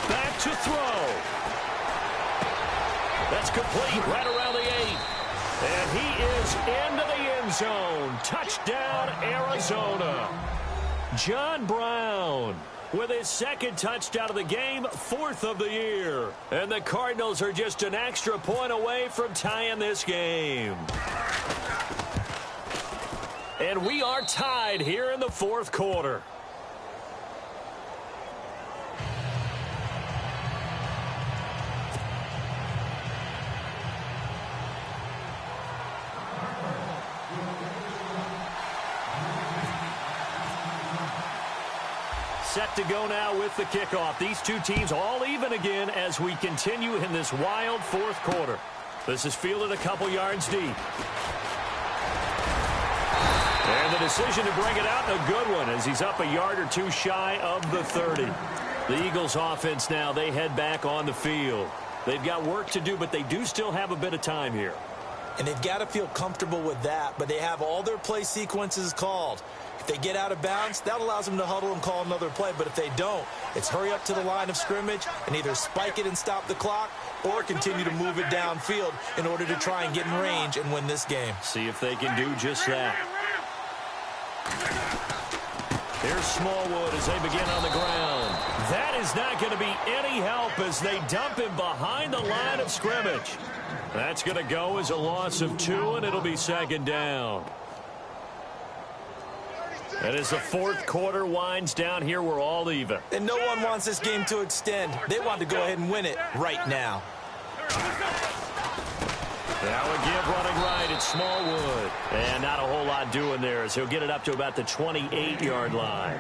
Back to throw. That's complete right around the 8. And he is into the end zone. Touchdown, Arizona. John Brown with his 2nd touchdown of the game, 4th of the year. And the Cardinals are just an extra point away from tying this game. And we are tied here in the 4th quarter. Set to go now with the kickoff. These two teams all even again as we continue in this wild 4th quarter. This is fielded a couple yards deep. And the decision to bring it out, a good one, as he's up a yard or two shy of the 30. The Eagles offense now, they head back on the field. They've got work to do, but they do still have a bit of time here. And they've got to feel comfortable with that, but they have all their play sequences called. If they get out of bounds, that allows them to huddle and call another play. But if they don't, it's hurry up to the line of scrimmage and either spike it and stop the clock or continue to move it downfield in order to try and get in range and win this game. See if they can do just that. Here's Smallwood as they begin on the ground. That is not going to be any help as they dump him behind the line of scrimmage. That's going to go as a loss of 2, and it'll be 2nd down. And as the 4th quarter winds down here, we're all even. And no one wants this game to extend. They want to go ahead and win it right now. Now again running right, it's Smallwood. And not a whole lot doing there as he'll get it up to about the 28-yard line.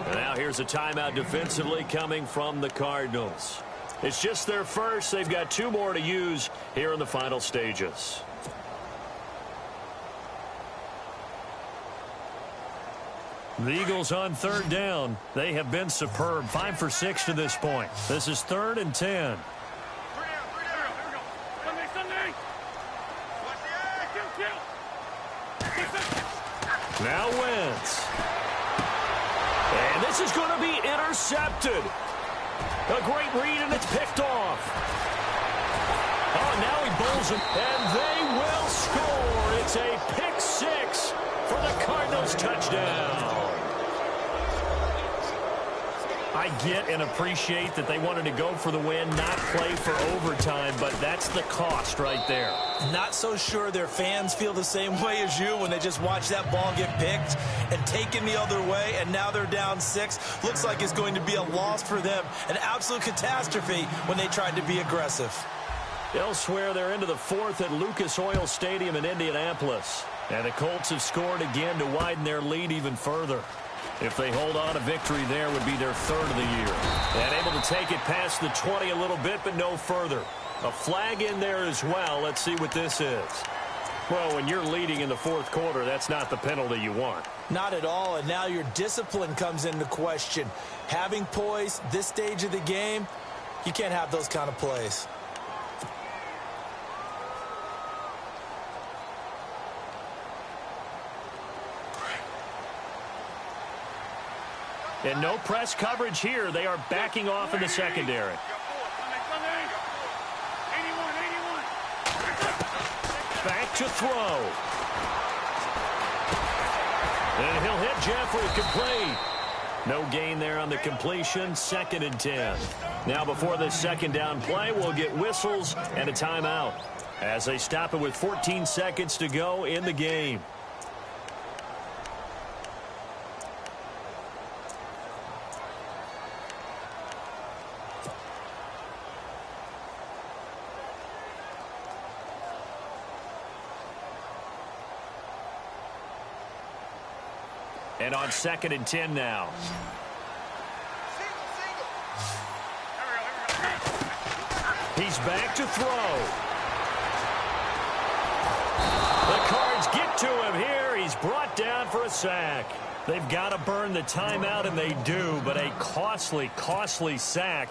And now here's a timeout defensively coming from the Cardinals. It's just their first. They've got 2 more to use here in the final stages. The Eagles on 3rd down. They have been superb. 5 for 6 to this point. This is 3rd and 10. Now Wentz. And this is going to be intercepted. A great read, and it's picked off. Oh, now he bowls him, and they will score. It's a pick 6 for the Cardinals touchdown. I get and appreciate that they wanted to go for the win, not play for overtime, but that's the cost right there. Not so sure their fans feel the same way as you when they just watch that ball get picked and taken the other way, and now they're down 6. Looks like it's going to be a loss for them, an absolute catastrophe when they tried to be aggressive. Elsewhere, they're into the 4th at Lucas Oil Stadium in Indianapolis. And the Colts have scored again to widen their lead even further. If they hold on, a victory there would be their 3rd of the year. And able to take it past the 20 a little bit, but no further. A flag in there as well. Let's see what this is. Well, when you're leading in the 4th quarter, that's not the penalty you want. Not at all, and now your discipline comes into question. Having poise this stage of the game, you can't have those kind of plays. And no press coverage here. They are backing off in the secondary. Back to throw. And he'll hit Jeffrey, complete. No gain there on the completion. 2nd and 10. Now before this 2nd down play, we'll get whistles and a timeout as they stop it with 14 seconds to go in the game. And on 2nd and 10 now. He's back to throw. The Cards get to him here. He's brought down for a sack. They've got to burn the timeout, and they do, but a costly, costly sack.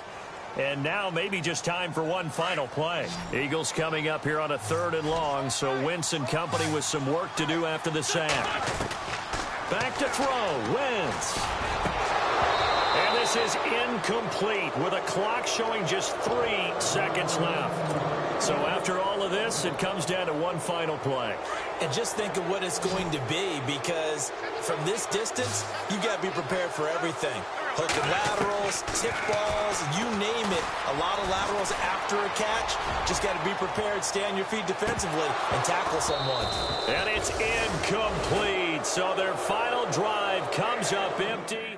And now maybe just time for one final play. Eagles coming up here on a 3rd and long, so Wentz and company with some work to do after the sack. Back to throw, Wentz. And this is incomplete with a clock showing just 3 seconds left. So after all of this, it comes down to one final play. And just think of what it's going to be, because from this distance, you've got to be prepared for everything. Hook and laterals, tip balls, you name it. A lot of laterals after a catch. Just got to be prepared, stay on your feet defensively, and tackle someone. And it's incomplete. So their final drive comes up empty.